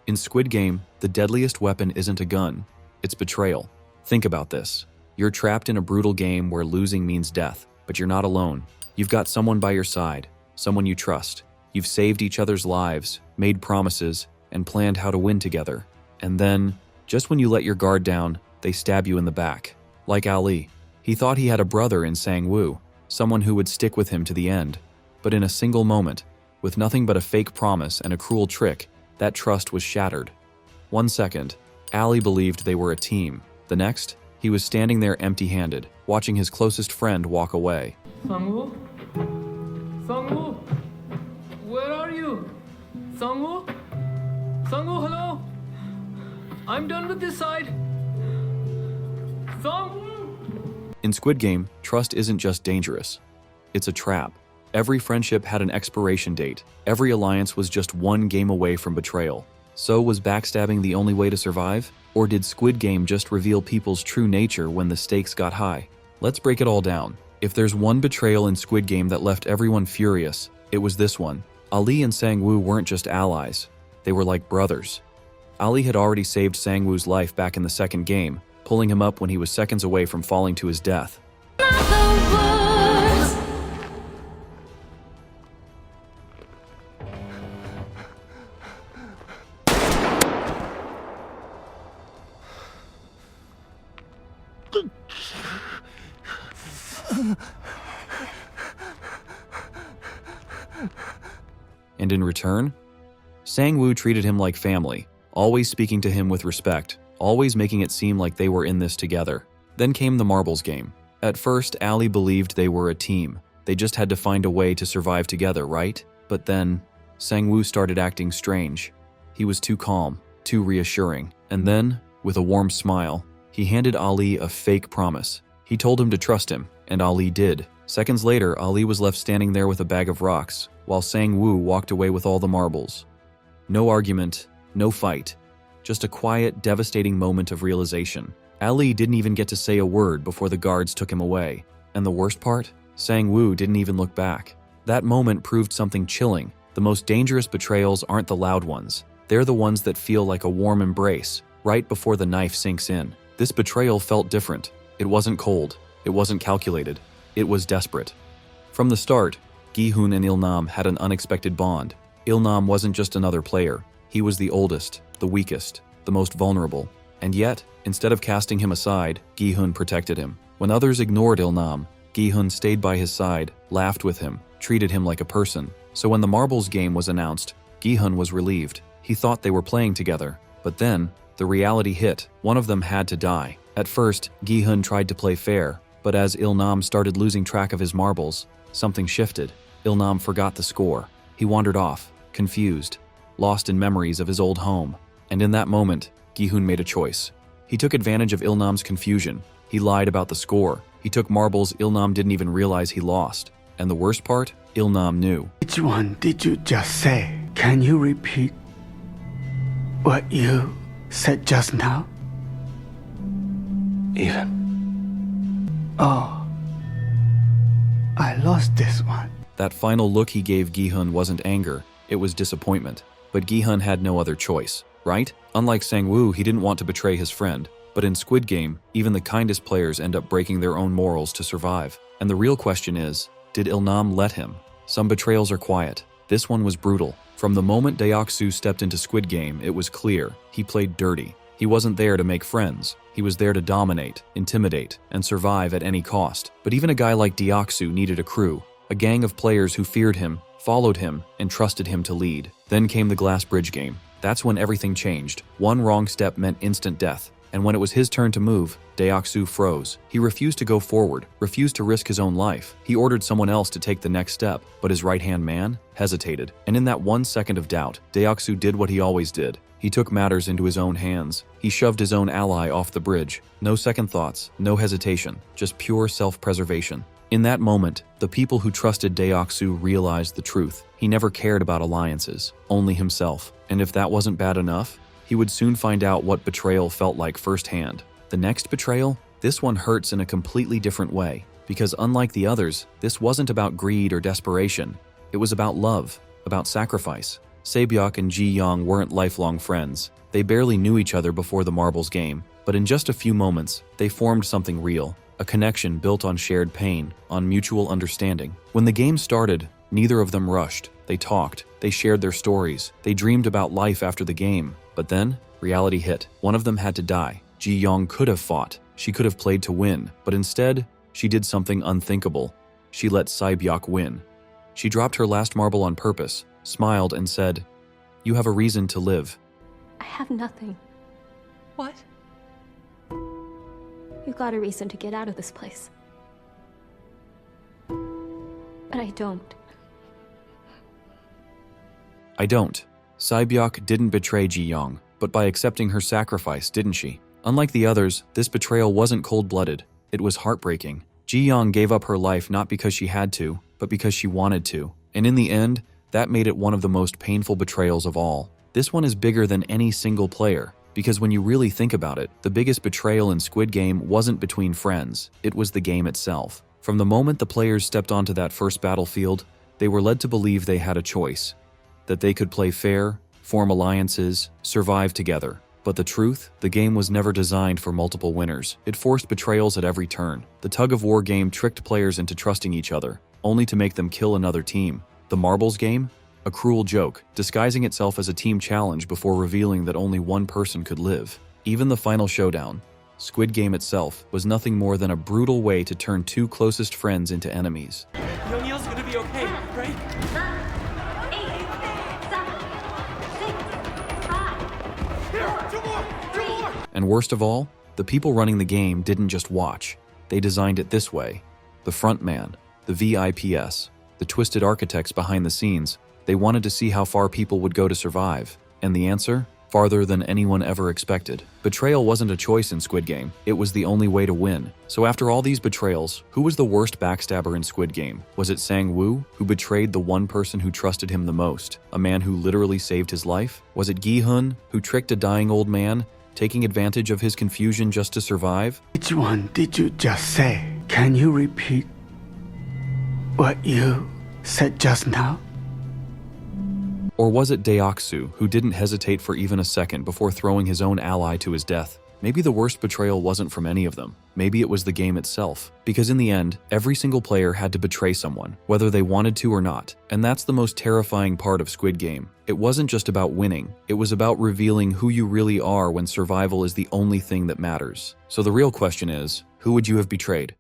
In Squid Game, the deadliest weapon isn't a gun, it's betrayal. Think about this. You're trapped in a brutal game where losing means death, but you're not alone. You've got someone by your side, someone you trust. You've saved each other's lives, made promises, and planned how to win together. And then, just when you let your guard down, they stab you in the back. Like Ali. He thought he had a brother in Sang-woo, someone who would stick with him to the end. But in a single moment, with nothing but a fake promise and a cruel trick, that trust was shattered. 1 second, Ali believed they were a team. The next, he was standing there empty-handed, watching his closest friend walk away. Sang-woo? Sang-woo? Where are you? Sang-woo? Sang-woo, hello? I'm done with this side. Sang-woo? In Squid Game, trust isn't just dangerous. It's a trap. Every friendship had an expiration date. Every alliance was just one game away from betrayal. So was backstabbing the only way to survive? Or did Squid Game just reveal people's true nature when the stakes got high? Let's break it all down. If there's one betrayal in Squid Game that left everyone furious, it was this one. Ali and Sang-woo weren't just allies. They were like brothers. Ali had already saved Sang-woo's life back in the second game, pulling him up when he was seconds away from falling to his death. And in return, Sang-woo treated him like family, always speaking to him with respect, always making it seem like they were in this together. Then came the marbles game. At first, Ali believed they were a team. They just had to find a way to survive together, right? But then, Sang-woo started acting strange. He was too calm, too reassuring. And then, with a warm smile, he handed Ali a fake promise. He told him to trust him, and Ali did. Seconds later, Ali was left standing there with a bag of rocks, while Sang-woo walked away with all the marbles. No argument, no fight, just a quiet, devastating moment of realization. Ali didn't even get to say a word before the guards took him away. And the worst part? Sang-woo didn't even look back. That moment proved something chilling. The most dangerous betrayals aren't the loud ones. They're the ones that feel like a warm embrace, right before the knife sinks in. This betrayal felt different. It wasn't cold. It wasn't calculated. It was desperate. From the start, Gi-hun and Il-nam had an unexpected bond. Il-nam wasn't just another player. He was the oldest, the weakest, the most vulnerable. And yet, instead of casting him aside, Gi-hun protected him. When others ignored Il-nam, Gi-hun stayed by his side, laughed with him, treated him like a person. So when the marbles game was announced, Gi-hun was relieved. He thought they were playing together. But then, the reality hit. One of them had to die. At first, Gi-hun tried to play fair, but as Il-nam started losing track of his marbles, something shifted. Il-nam forgot the score. He wandered off, confused, lost in memories of his old home. And in that moment, Gi-hun made a choice. He took advantage of Il-nam's confusion. He lied about the score. He took marbles Il-nam didn't even realize he lost. And the worst part? Il-nam knew. Which one did you just say? Can you repeat what you said just now? Even. Oh, I lost this one. That final look he gave Gi-hun wasn't anger, it was disappointment. But Gi-hun had no other choice, right? Unlike Sang-woo, he didn't want to betray his friend. But in Squid Game, even the kindest players end up breaking their own morals to survive. And the real question is, did Il-nam let him? Some betrayals are quiet. This one was brutal. From the moment Deok-soo stepped into Squid Game, it was clear. He played dirty. He wasn't there to make friends. He was there to dominate, intimidate, and survive at any cost. But even a guy like Deok-soo needed a crew, a gang of players who feared him, followed him, and trusted him to lead. Then came the glass bridge game. That's when everything changed. One wrong step meant instant death. And when it was his turn to move, Deok-soo froze. He refused to go forward, refused to risk his own life. He ordered someone else to take the next step, but his right-hand man hesitated. And in that 1 second of doubt, Deok-soo did what he always did. He took matters into his own hands. He shoved his own ally off the bridge. No second thoughts, no hesitation, just pure self-preservation. In that moment, the people who trusted Deok-soo realized the truth. He never cared about alliances, only himself. And if that wasn't bad enough, he would soon find out what betrayal felt like firsthand. The next betrayal? This one hurts in a completely different way. Because unlike the others, this wasn't about greed or desperation. It was about love, about sacrifice. Sae-byuk and Ji-young weren't lifelong friends. They barely knew each other before the marbles game, but in just a few moments, they formed something real, a connection built on shared pain, on mutual understanding. When the game started, neither of them rushed. They talked, they shared their stories, they dreamed about life after the game. But then, reality hit. One of them had to die. Ji-young could have fought. She could have played to win, but instead, she did something unthinkable. She let Sae-byuk win. She dropped her last marble on purpose, smiled, and said, "You have a reason to live." I have nothing. What? You got a reason to get out of this place. But I don't. I don't. Sae-byuk didn't betray Ji-young, but by accepting her sacrifice, didn't she? Unlike the others, this betrayal wasn't cold-blooded. It was heartbreaking. Ji-young gave up her life not because she had to, but because she wanted to. And in the end, that made it one of the most painful betrayals of all. This one is bigger than any single player, because when you really think about it, the biggest betrayal in Squid Game wasn't between friends, it was the game itself. From the moment the players stepped onto that first battlefield, they were led to believe they had a choice, that they could play fair, form alliances, survive together. But the truth, the game was never designed for multiple winners. It forced betrayals at every turn. The tug-of-war game tricked players into trusting each other, only to make them kill another team. The marbles game? A cruel joke, disguising itself as a team challenge before revealing that only one person could live. Even the final showdown, Squid Game itself, was nothing more than a brutal way to turn two closest friends into enemies. Youngil's gonna be okay, right? And worst of all, the people running the game didn't just watch. They designed it this way. The front man, the VIPs, the twisted architects behind the scenes, they wanted to see how far people would go to survive. And the answer? Farther than anyone ever expected. Betrayal wasn't a choice in Squid Game. It was the only way to win. So after all these betrayals, who was the worst backstabber in Squid Game? Was it Sang-woo, who betrayed the one person who trusted him the most? A man who literally saved his life? Was it Gi-hun, who tricked a dying old man, taking advantage of his confusion just to survive? Which one did you just say? Can you repeat what you said just now? Or was it Deok-soo, who didn't hesitate for even a second before throwing his own ally to his death? Maybe the worst betrayal wasn't from any of them. Maybe it was the game itself. Because in the end, every single player had to betray someone, whether they wanted to or not. And that's the most terrifying part of Squid Game. It wasn't just about winning. It was about revealing who you really are when survival is the only thing that matters. So the real question is, who would you have betrayed?